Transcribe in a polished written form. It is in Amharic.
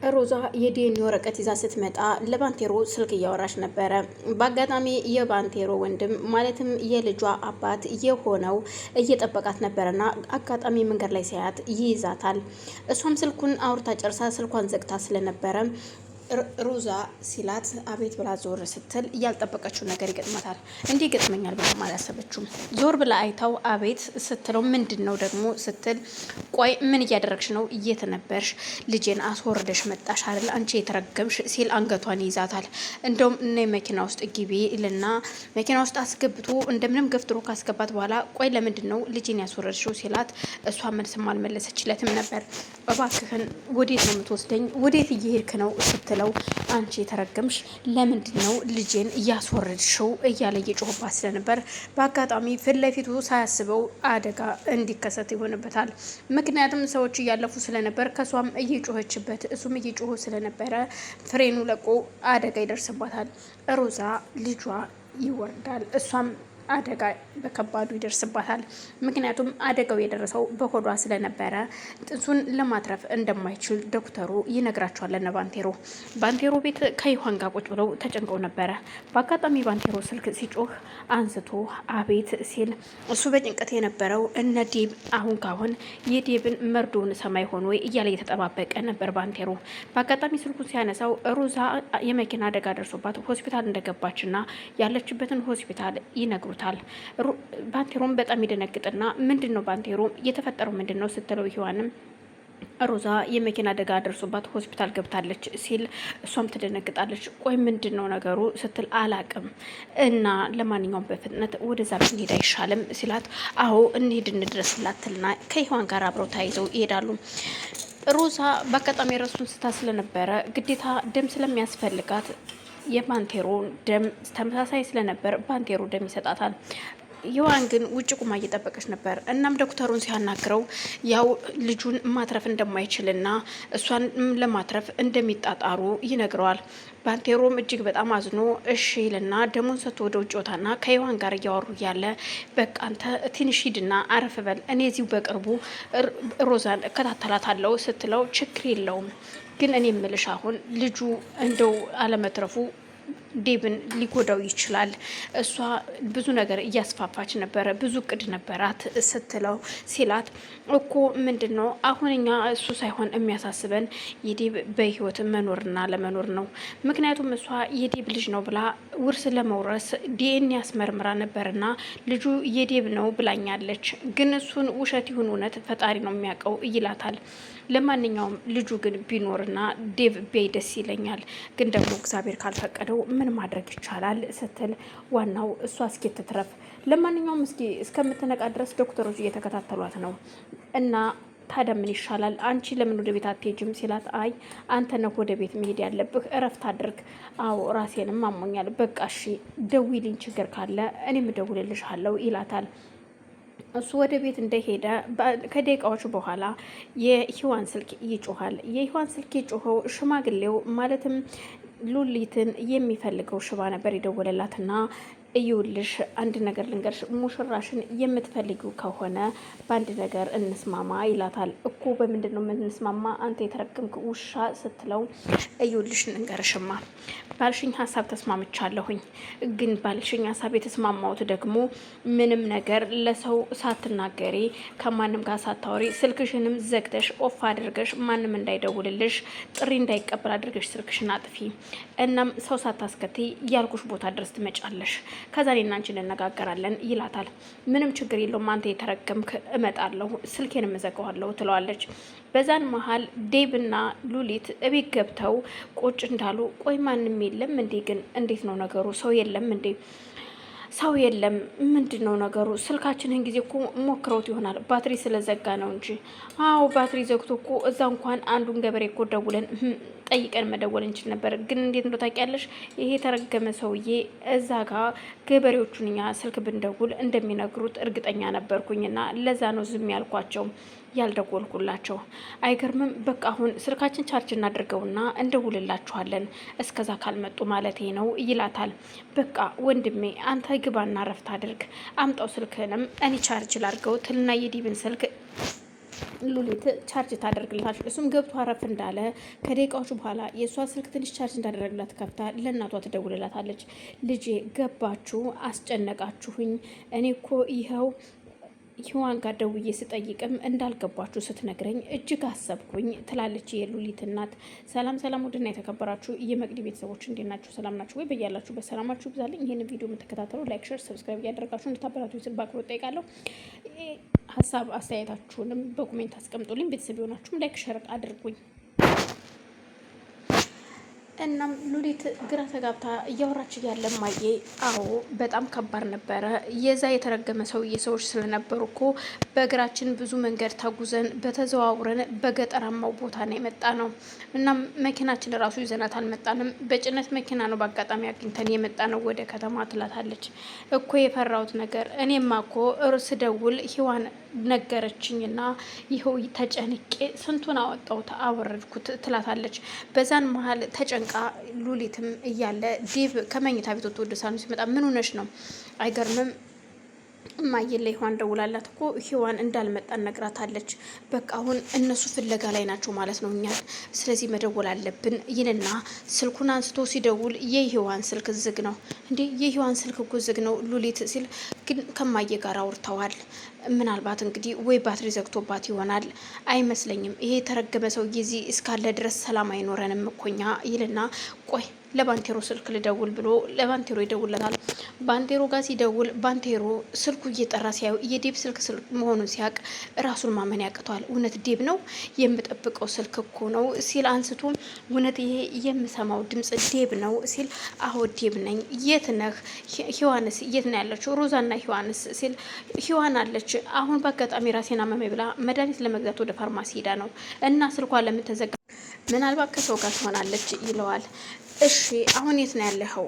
ሮዛ የዲኤንኤ ወረቀት ይዛ ስትመጣ ለባንቴሮ ስልክ እያወራች ነበረ። በአጋጣሚ የባንቴሮ ወንድም ማለትም የልጇ አባት የሆነው እየጠበቃት ነበረና አጋጣሚ መንገድ ላይ ሲያያት ይይዛታል። እሷም ስልኩን አውርታ ጨርሳ ስልኳን ዘግታ ስለነበረ ሮዛ ሲላት አቤት ብላ ዞር ስትል ያልጠበቀችው ነገር ይገጥማታል። እንዲህ ይገጥመኛል ብላ አላሰበችውም። ዞር ብላ አይታው አቤት ስትለው ምንድን ነው ደግሞ ስትል ቆይ ምን እያደረግሽ ነው? እየተነበርሽ ልጄን አስወርደሽ መጣሽ አይደል አንቺ የተረገምሽ ሲል አንገቷን ይይዛታል። እንደውም እነ መኪና ውስጥ ግቢ ልና መኪና ውስጥ አስገብቶ እንደምንም ገፍትሮ ካስገባት በኋላ ቆይ ለምንድን ነው ልጄን ያስወረድሽው ሲላት እሷ መልስም አልመለሰችለትም ነበር። እባክህን ወዴት ነው የምትወስደኝ? ወዴት እየሄድክ ነው ስትል ለው አንቺ የተረገምሽ ለምንድን ነው ልጄን እያስወረድሽው እያለ እየጮህባት ስለነበር በአጋጣሚ ፊት ለፊቱ ሳያስበው አደጋ እንዲከሰት ይሆንበታል። ምክንያቱም ሰዎች እያለፉ ስለነበር ከሷም እየጮኸችበት እሱም እየጮኸ ስለነበረ ፍሬኑ ለቆ አደጋ ይደርስባታል። ሮዛ ልጇ ይወርዳል። እሷም አደጋ በከባዱ ይደርስባታል። ምክንያቱም አደጋው የደረሰው በሆዷ ስለነበረ ጥንሱን ለማትረፍ እንደማይችል ዶክተሩ ይነግራቸዋል። ለባንቴሮ ባንቴሮ ቤት ከይኋን ጋር ቁጭ ብለው ተጨንቀው ነበረ። በአጋጣሚ ባንቴሮ ስልክ ሲጮህ አንስቶ አቤት ሲል እሱ በጭንቀት የነበረው እነ ዴብ አሁን ካሁን የዴብን መርዶውን ሰማይ ሆኖ እያለ እየተጠባበቀ ነበር። ባንቴሮ በአጋጣሚ ስልኩን ሲያነሳው ሮዛ የመኪና አደጋ ደርሶባት ሆስፒታል እንደገባችና ያለችበትን ሆስፒታል ይነግሩታል። ባንቴሮም በጣም ይደነግጥና ምንድን ነው ባንቴሮ የተፈጠረው ምንድን ነው ስትለው ይዋንም ሮዛ የመኪና አደጋ ደርሶባት ሆስፒታል ገብታለች ሲል እሷም ትደነግጣለች። ቆይ ምንድን ነው ነገሩ ስትል አላቅም እና ለማንኛውም በፍጥነት ወደዛ ብንሄድ አይሻልም ሲላት አዎ እንሄድ እንድረስላት ትልና ከይዋን ጋር አብረው ተያይዘው ይሄዳሉ። ሮዛ በአጋጣሚ ረሱን ስታ ስለነበረ ግዴታ ደም ስለሚያስፈልጋት የባንቴሮ ደም ተመሳሳይ ስለነበር ባንቴሮ ደም ይሰጣታል። ይዋን ግን ውጭ ቁማ እየጠበቀች ነበር። እናም ዶክተሩን ሲያናግረው ያው ልጁን ማትረፍ እንደማይችልና እሷን ለማትረፍ እንደሚጣጣሩ ይነግረዋል። ባንቴሮም እጅግ በጣም አዝኖ እሺ ይልና ደሙን ሰጥቶ ወደ ውጭ ወጣና ከይዋን ጋር እያወሩ እያለ በቃ አንተ ትንሽ ሂድና አረፍ በል እኔ እዚሁ በቅርቡ ሮዛን እከታተላታለሁ ስትለው ችግር የለውም ግን እኔ የምልሽ አሁን ልጁ እንደው አለመትረፉ ዴብን ሊጎዳው ይችላል። እሷ ብዙ ነገር እያስፋፋች ነበረ፣ ብዙ እቅድ ነበራት ስትለው ሲላት እኮ ምንድን ነው አሁን እኛ እሱ ሳይሆን የሚያሳስበን የዴብ በህይወት መኖርና ለመኖር ነው። ምክንያቱም እሷ የዴብ ልጅ ነው ብላ ውርስ ለመውረስ ዲኤንኤ ያስመርምራ ነበርና ልጁ የዴብ ነው ብላኛለች። ግን እሱን ውሸት ይሁን እውነት ፈጣሪ ነው የሚያውቀው ይላታል። ለማንኛውም ልጁ ግን ቢኖርና ዴቭ ቢያይ ደስ ይለኛል፣ ግን ደግሞ እግዚአብሔር ካልፈቀደው ምን ማድረግ ይቻላል ስትል ዋናው እሷ እስኪ ትትረፍ። ለማንኛውም እስኪ እስከምትነቃ ድረስ ዶክተሮች እየተከታተሏት ነው እና ታዲያ ምን ይሻላል አንቺ ለምን ወደ ቤት አትሄጂም ሲላት አይ አንተ ነህ ወደ ቤት መሄድ ያለብህ እረፍት አድርግ። አዎ ራሴንም አሞኛል በቃ እሺ ደውይልኝ ችግር ካለ እኔም እደውልልሻለሁ ይላታል። እሱ ወደ ቤት እንደሄደ ከደቂቃዎች በኋላ የሂዋን ስልክ ይጮሃል። የሂዋን ስልክ የጮኸው ሽማግሌው ማለትም ሉሊትን የሚፈልገው ሽባ ነበር የደወለላትና እዩልሽ አንድ ነገር ልንገርሽ፣ ሙሽራሽን የምትፈልጊው ከሆነ በአንድ ነገር እንስማማ ይላታል። እኮ በምንድን ነው የምንስማማ አንተ የተረገምክ ውሻ ስትለው እዩልሽ ልንገርሽማ ባልሽኝ ሀሳብ ተስማምቻለሁኝ፣ ግን ባልሽኝ ሀሳብ የተስማማሁት ደግሞ ምንም ነገር ለሰው ሳትናገሪ ከማንም ጋር ሳታወሪ ስልክሽንም ዘግተሽ ኦፍ አድርገሽ ማንም እንዳይደውልልሽ ጥሪ እንዳይቀበል አድርገሽ ስልክሽን አጥፊ፣ እናም ሰው ሳታስከትይ ያልኩሽ ቦታ ድረስ ትመጫለሽ፣ ከዛ እኔና አንቺ እንነጋገራለን ይላታል። ምንም ችግር የለውም አንተ የተረገምክ እመጣለሁ ስልኬን እዘጋዋለሁ ትለዋለች። በዛን መሀል ዴብና ሉሊት እቤት ገብተው ቁጭ እንዳሉ ቆይ ማንም የለም እንዴ? ግን እንዴት ነው ነገሩ? ሰው የለም እንዴ? ሰው የለም ምንድን ነው ነገሩ? ስልካችንን ጊዜ እኮ ሞክረውት ይሆናል ባትሪ ስለዘጋ ነው እንጂ። አዎ ባትሪ ዘግቶ እኮ እዛ እንኳን አንዱን ገበሬ እኮ ደውለን ጠይቀን መደወል እንችል ነበር። ግን እንዴት ነው ታውቂያለሽ? ይሄ የተረገመ ሰውዬ እዛ ጋር ገበሬዎቹን እኛ ስልክ ብንደውል እንደሚነግሩት እርግጠኛ ነበርኩኝና ለዛ ነው ዝም ያልኳቸው ያልደወልኩላቸው። አይገርምም? በቃ አሁን ስልካችን ቻርጅ እናድርገውና እንደውልላችኋለን እስከዛ ካልመጡ ማለቴ ነው ይላታል። በቃ ወንድሜ አንተ ግባና ረፍት አድርግ፣ አምጣው ስልክንም እኔ ቻርጅ ላድርገው ትልና የዲብን ስልክ ሉሊት ቻርጅ ታደርግላታለች። እሱም ገብቶ አረፍ እንዳለ ከደቂቃዎች በኋላ የእሷ ስልክ ትንሽ ቻርጅ እንዳደረግላት ከፍታ ለእናቷ ትደውልላታለች። ልጄ ገባችሁ? አስጨነቃችሁኝ። እኔ እኮ ይኸው ሂዋን ጋር ደውዬ ስጠይቅም እንዳልገባችሁ ስትነግረኝ እጅግ አሰብኩኝ ትላለች የሉሊት እናት። ሰላም ሰላም፣ ውድና የተከበራችሁ የመቅዲ ቤተሰቦች እንዴት ናችሁ? ሰላም ናችሁ ወይ? በያላችሁ በሰላማችሁ ብዛልኝ። ይህን ቪዲዮ የምትከታተሉ ላይክ፣ ሼር፣ ሰብስክራይብ እያደረጋችሁ እንድታበራችሁ ስል በአክብሮት ጠይቃለሁ። ሀሳብ አስተያየታችሁንም በኮሜንት አስቀምጡልኝ። ቤተሰብ የሆናችሁም ላይክ ሼር አድርጉኝ። እናም ሉሊት ግራ ተጋብታ እያወራች እያለ እማዬ፣ አዎ በጣም ከባድ ነበረ። የዛ የተረገመ ሰውዬ ሰዎች ስለነበሩ እኮ በእግራችን ብዙ መንገድ ተጉዘን በተዘዋውረን በገጠራማው ቦታ ነው የመጣ ነው። እናም መኪናችን ራሱ ይዘናት አልመጣንም። በጭነት መኪና ነው በአጋጣሚ አግኝተን የመጣ ነው ወደ ከተማ ትላታለች። እኮ የፈራሁት ነገር እኔማ እኮ ስደውል ሂዋን ነገረችኝና ይኸው ተጨንቄ ስንቱን አወጣሁት አወረድኩት ትላታለች። በዛን መሀል ተጨንቃ ሉሊትም እያለ ዴቭ ከመኝታ ቤት ወጥቶ ወደ ሳሎን ሲመጣ ምን ሆነሽ ነው? አይገርምም እማዬ ለሂዋን ደውላላት እኮ ሂዋን እንዳልመጣን ነግራታለች። በቃ አሁን እነሱ ፍለጋ ላይ ናቸው ማለት ነው እኛን። ስለዚህ መደወል አለብን ይልና ስልኩን አንስቶ ሲደውል የሂዋን ስልክ ዝግ ነው። እንዴ የሂዋን ስልክ እኮ ዝግ ነው ሉሊት ሲል ግን ከማዬ ጋር አውርተዋል። ምናልባት እንግዲህ ወይ ባትሪ ዘግቶባት ይሆናል። አይመስለኝም። ይሄ የተረገመ ሰው ጊዜ እስካለ ድረስ ሰላም አይኖረንም እኮኛ ይልና ቆይ ለባንቴሮ ስልክ ልደውል ብሎ ለባንቴሮ ይደውልለታል። ባንቴሮ ጋር ሲደውል ባንቴሮ ስልኩ እየጠራ ሲያዩ የዴብ ስልክ መሆኑን ሲያቅ ራሱን ማመን ያቅተዋል። እውነት ዴብ ነው የምጠብቀው ስልክ እኮ ነው ሲል አንስቶ እውነት ይሄ የምሰማው ድምጽ ዴብ ነው ሲል አዎ ዴብ ነኝ። የት ነህ? ሂዋንስ የት ነው ያለችው? ሮዛና ሂዋንስ ሲል ሂዋን አለች። አሁን በአጋጣሚ ራሴን አመመኝ ብላ መድኃኒት ለመግዛት ወደ ፋርማሲ ሄዳ ነው እና ስልኳ ለምን ተዘጋ? ምናልባት ከሰው ጋር ትሆናለች ይለዋል። እሺ አሁን የት ነው ያለኸው?